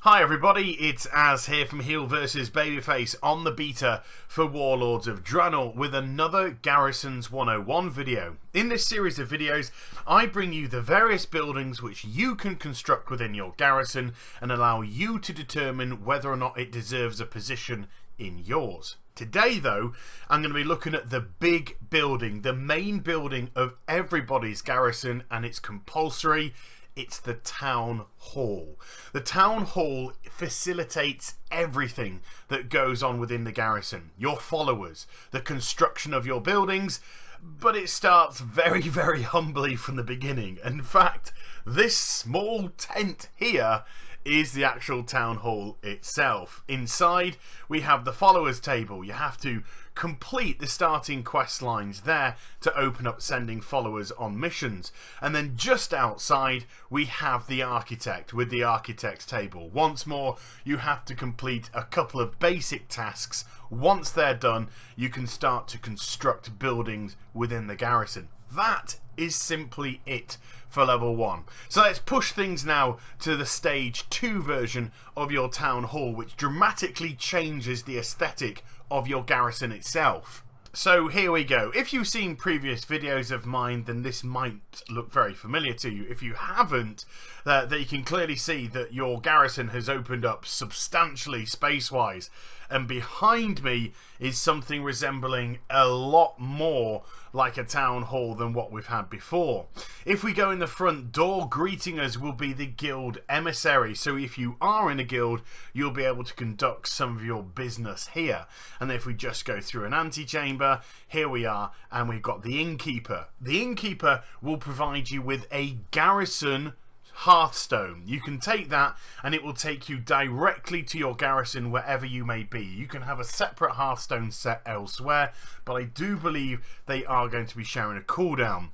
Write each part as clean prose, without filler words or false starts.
Hi everybody, it's Az here from HeelvsBabyface on the beta for Warlords of Draenor with another Garrisons 101 video. In this series of videos, I bring you the various buildings which you can construct within your garrison and allow you to determine whether or not it deserves a position in yours. Today though, I'm going to be looking at the big building, the main building of everybody's garrison, and it's compulsory. It's the Town Hall. The Town Hall facilitates everything that goes on within the garrison. Your followers, the construction of your buildings, but it starts very, very humbly from the beginning. In fact, this small tent here is the actual Town Hall itself. Inside, we have the followers table. You have to complete the starting quest lines there to open up sending followers on missions. And then just outside, we have the architect with the architect's table. Once more, you have to complete a couple of basic tasks. Once they're done, you can start to construct buildings within the garrison. That is simply it for level 1. So let's push things now to the stage 2 version of your Town Hall, which dramatically changes the aesthetic of your garrison itself. So here we go. If you've seen previous videos of mine, then this might look very familiar to you. If you haven't, that you can clearly see that your garrison has opened up substantially space-wise, and behind me is something resembling a lot more like a town hall than what we've had before. If we go in the front door, greeting us will be the guild Emissary. So if you are in a guild, you'll be able to conduct some of your business here. And if we just go through an antechamber, here we are, and we've got the Innkeeper. The Innkeeper will provide you with a garrison Hearthstone. You can take that and it will take you directly to your garrison wherever you may be. You can have a separate Hearthstone set elsewhere, but I do believe they are going to be sharing a cooldown.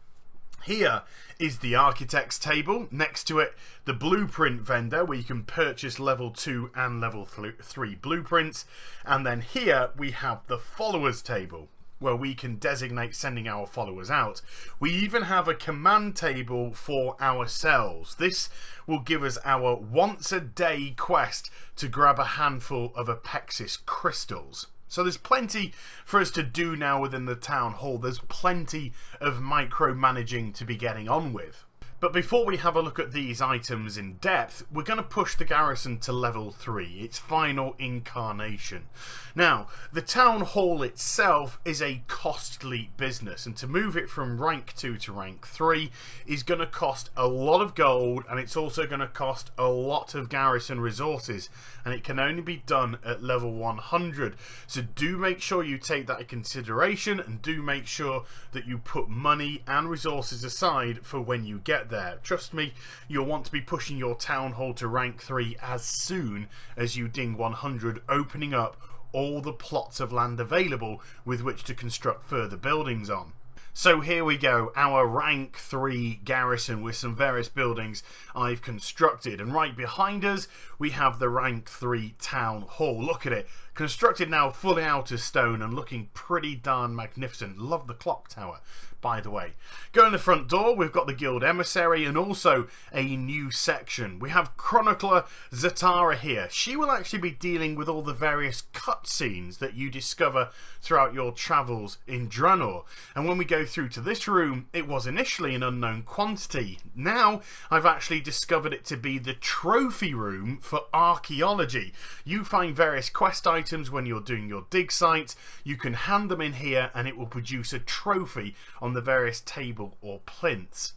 Here is the architect's table. Next to it, the blueprint vendor where you can purchase level 2 and level 3 blueprints. And then here we have the followers table, where we can designate sending our followers out. We even have a command table for ourselves. This will give us our once a day quest to grab a handful of Apexis crystals. So there's plenty for us to do now within the Town Hall. There's plenty of micromanaging to be getting on with. But before we have a look at these items in depth, we're going to push the garrison to level 3, its final incarnation. Now, the Town Hall itself is a costly business, and to move it from rank 2 to rank 3 is going to cost a lot of gold, and it's also going to cost a lot of garrison resources, and it can only be done at level 100. So do make sure you take that into consideration, and do make sure that you put money and resources aside for when you get there. Trust me, you'll want to be pushing your Town Hall to rank 3 as soon as you ding 100, opening up all the plots of land available with which to construct further buildings on. So here we go, our rank 3 garrison with some various buildings I've constructed, and right behind us we have the rank 3 Town Hall. Look at it, constructed now fully out of stone and looking pretty darn magnificent. Love the clock tower, by the way. Go in the front door, we've got the guild Emissary and also a new section. We have Chronicler Zatara here. She will actually be dealing with all the various cutscenes that you discover throughout your travels in Draenor. And when we go through to this room, it was initially an unknown quantity. Now I've actually discovered it to be the trophy room for archaeology. You find various quest items when you're doing your dig sites. You can hand them in here and it will produce a trophy on the various table or plinths.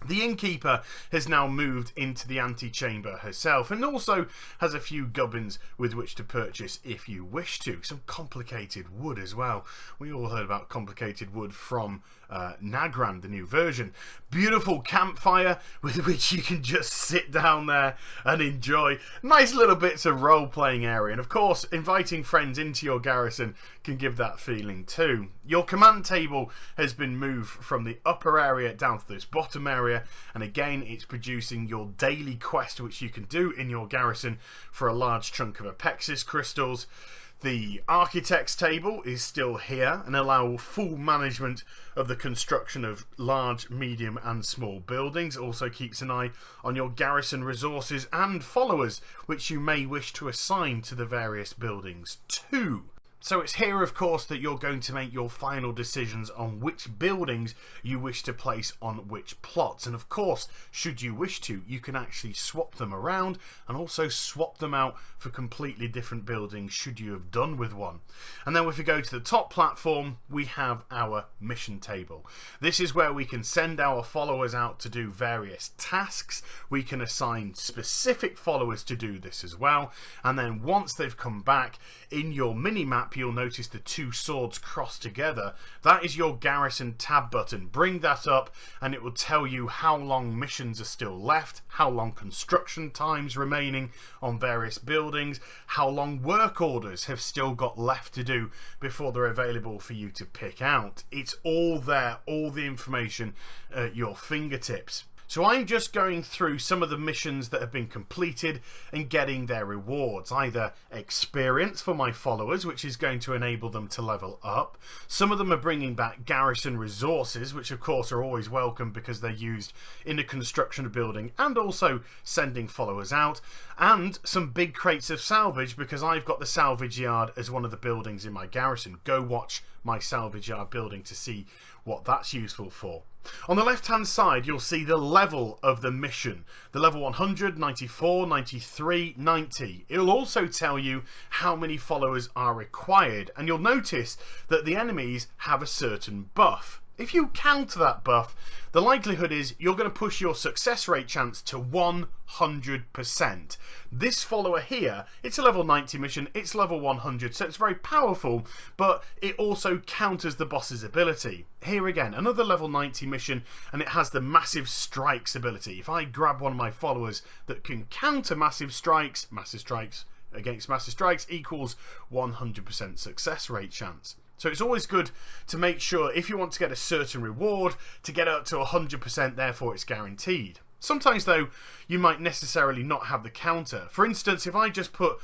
The Innkeeper has now moved into the antechamber herself and also has a few gubbins with which to purchase if you wish to. Some complicated wood as well. We all heard about complicated wood from Nagrand, the new version. Beautiful campfire with which you can just sit down there and enjoy. Nice little bits of role-playing area. And of course, inviting friends into your garrison can give that feeling too. Your command table has been moved from the upper area down to this bottom area, and again it's producing your daily quest which you can do in your garrison for a large chunk of Apexis crystals. The architect's table is still here and allow full management of the construction of large, medium and small buildings. It also keeps an eye on your garrison resources and followers, which you may wish to assign to the various buildings too. So it's here, of course, that you're going to make your final decisions on which buildings you wish to place on which plots. And of course, should you wish to, you can actually swap them around and also swap them out for completely different buildings should you have done with one. And then if we go to the top platform, we have our mission table. This is where we can send our followers out to do various tasks. We can assign specific followers to do this as well. And then once they've come back, in your mini-map, you'll notice the two swords crossed together. That is your Garrison Tab button. Bring that up and it will tell you how long missions are still left, how long construction time's remaining on various buildings, how long work orders have still got left to do before they're available for you to pick out. It's all there, all the information at your fingertips. So I'm just going through some of the missions that have been completed and getting their rewards. Either experience for my followers, which is going to enable them to level up. Some of them are bringing back garrison resources, which of course are always welcome because they're used in the construction of building and also sending followers out. And some big crates of salvage because I've got the salvage yard as one of the buildings in my garrison. Go watch my salvage yard building to see what that's useful for. On the left hand side you'll see the level of the mission. The level 100, 94, 93, 90. It'll also tell you how many followers are required, and you'll notice that the enemies have a certain buff. If you counter that buff, the likelihood is you're going to push your success rate chance to 100%. This follower here, it's a level 90 mission, it's level 100, so it's very powerful, but it also counters the boss's ability. Here again, another level 90 mission, and it has the massive strikes ability. If I grab one of my followers that can counter massive strikes against massive strikes equals 100% success rate chance. So it's always good to make sure, if you want to get a certain reward, to get up to 100%, therefore it's guaranteed. Sometimes though, you might necessarily not have the counter. For instance, if I just put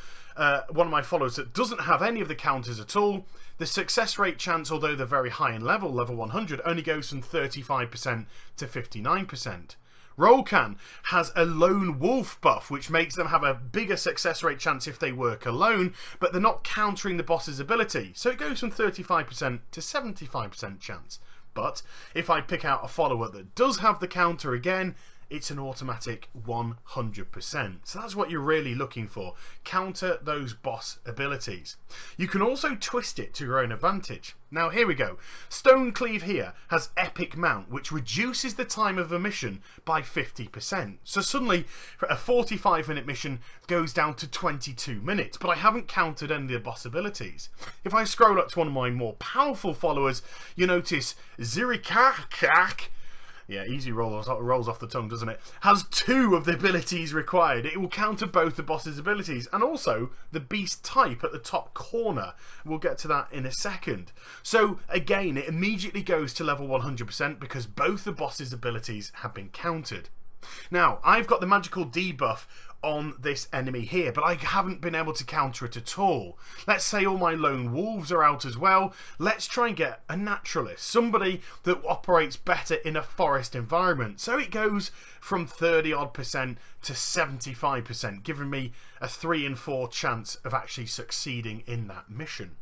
one of my followers that doesn't have any of the counters at all, the success rate chance, although they're very high in level 100, only goes from 35% to 59%. Rollcan has a lone wolf buff, which makes them have a bigger success rate chance if they work alone, but they're not countering the boss's ability. So it goes from 35% to 75% chance. But if I pick out a follower that does have the counter again, it's an automatic 100%. So that's what you're really looking for. Counter those boss abilities. You can also twist it to your own advantage. Now here we go. Stonecleave here has Epic Mount, which reduces the time of a mission by 50%. So suddenly a 45-minute mission goes down to 22 minutes, but I haven't countered any of the boss abilities. If I scroll up to one of my more powerful followers, you notice Zirikak, yeah, easy rolls off the tongue, doesn't it? Has 2 of the abilities required. It will counter both the boss's abilities and also the beast type at the top corner. We'll get to that in a second. So again, it immediately goes to level 100% because both the boss's abilities have been countered. Now, I've got the magical debuff on this enemy here, but I haven't been able to counter it at all. Let's say all my lone wolves are out as well. Let's try and get a naturalist, somebody that operates better in a forest environment. So it goes from 30% to 75%, giving me a 3 in 4 chance of actually succeeding in that mission.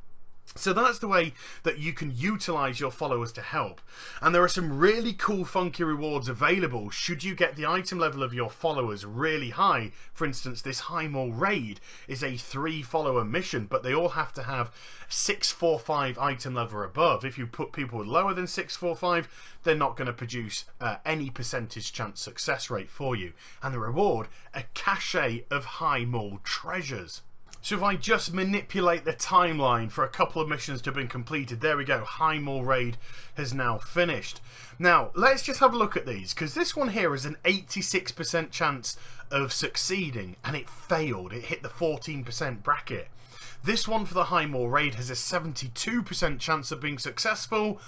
So that's the way that you can utilize your followers to help. And there are some really cool funky rewards available should you get the item level of your followers really high. For instance, this High Mall raid is a 3 follower mission, but they all have to have 645 item level or above. If you put people lower than 645, they're not going to produce any percentage chance success rate for you. And the reward, a cache of High Mall treasures. So if I just manipulate the timeline for a couple of missions to have been completed, there we go, High Mall raid has now finished. Now, let's just have a look at these, because this one here is an 86% chance of succeeding, and it failed. It hit the 14% bracket. This one for the High Mall raid has a 72% chance of being successful,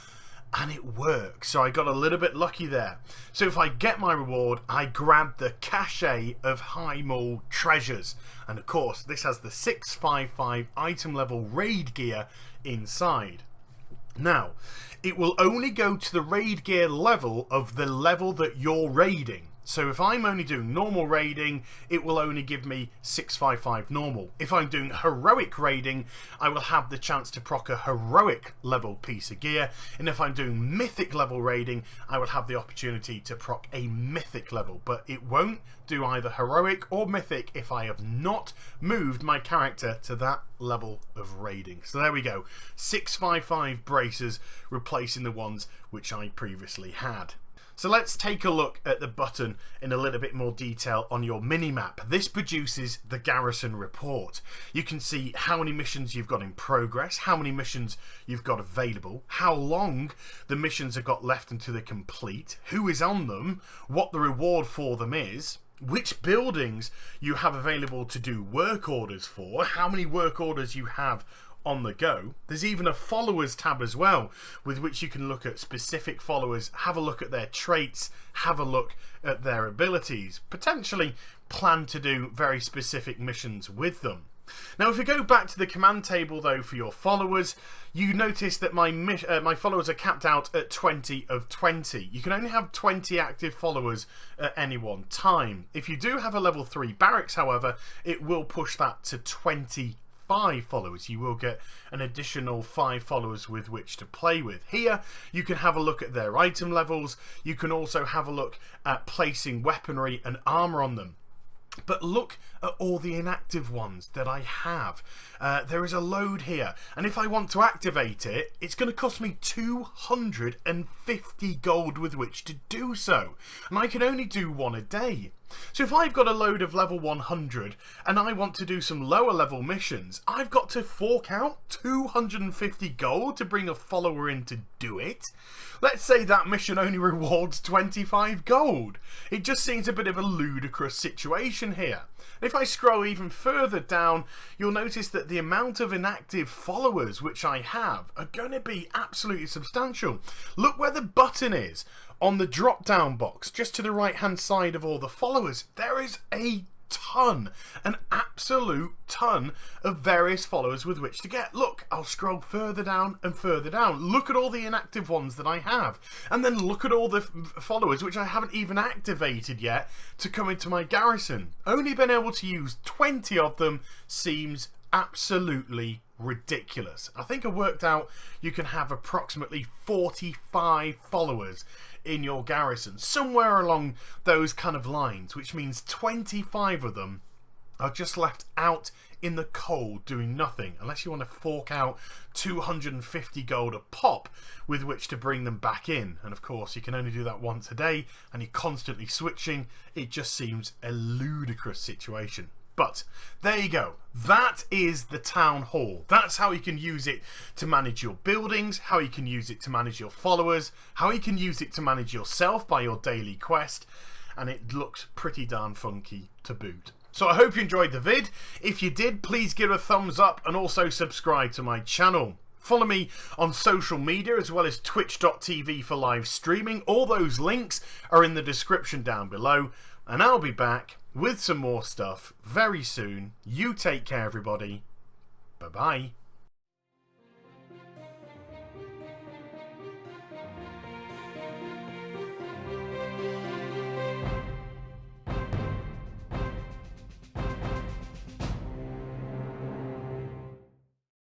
and it works. So I got a little bit lucky there. So if I get my reward, I grab the Cache of High Mall Treasures. And of course, this has the 655 item level raid gear inside. Now, it will only go to the raid gear level of the level that you're raiding. So if I'm only doing normal raiding, it will only give me 655 normal. If I'm doing heroic raiding, I will have the chance to proc a heroic level piece of gear. And if I'm doing mythic level raiding, I will have the opportunity to proc a mythic level. But it won't do either heroic or mythic if I have not moved my character to that level of raiding. So there we go. 655 braces replacing the ones which I previously had. So let's take a look at the button in a little bit more detail on your minimap. This produces the Garrison Report. You can see how many missions you've got in progress, how many missions you've got available, how long the missions have got left until they're complete, who is on them, what the reward for them is, which buildings you have available to do work orders for, how many work orders you have on the go. There's even a followers tab as well, with which you can look at specific followers, have a look at their traits, have a look at their abilities, potentially plan to do very specific missions with them. Now if we go back to the command table though for your followers, you notice that my followers are capped out at 20 of 20. You can only have 20 active followers at any one time. If you do have a level 3 barracks however, it will push that to 25 followers. You will get an additional 5 followers with which to play with. Here you can have a look at their item levels. You can also have a look at placing weaponry and armor on them. But look at all the inactive ones that I have. There is a load here, and if I want to activate it, it's going to cost me 250 gold with which to do so, and I can only do one a day. So if I've got a load of level 100 and I want to do some lower level missions, I've got to fork out 250 gold to bring a follower in to do it. Let's say that mission only rewards 25 gold. It just seems a bit of a ludicrous situation here. If I scroll even further down, you'll notice that the amount of inactive followers which I have are going to be absolutely substantial. Look where the button is on the drop down box, just to the right hand side of all the followers. There is a ton, an absolute ton of various followers with which to get. Look, I'll scroll further down and further down. Look at all the inactive ones that I have, and then look at all the followers which I haven't even activated yet to come into my garrison. Only been able to use 20 of them seems absolutely ridiculous. I think I worked out you can have approximately 45 followers in your garrison, somewhere along those kind of lines, which means 25 of them are just left out in the cold doing nothing, unless you want to fork out 250 gold a pop with which to bring them back in. And of course you can only do that once a day, and you're constantly switching. It just seems a ludicrous situation. But there you go. That is the town hall. That's how you can use it to manage your buildings, how you can use it to manage your followers, how you can use it to manage yourself by your daily quest, and it looks pretty darn funky to boot. So I hope you enjoyed the vid. If you did, please give it a thumbs up and also subscribe to my channel. Follow me on social media as well as twitch.tv for live streaming. All those links are in the description down below, and I'll be back with some more stuff very soon. You take care, everybody. Bye-bye.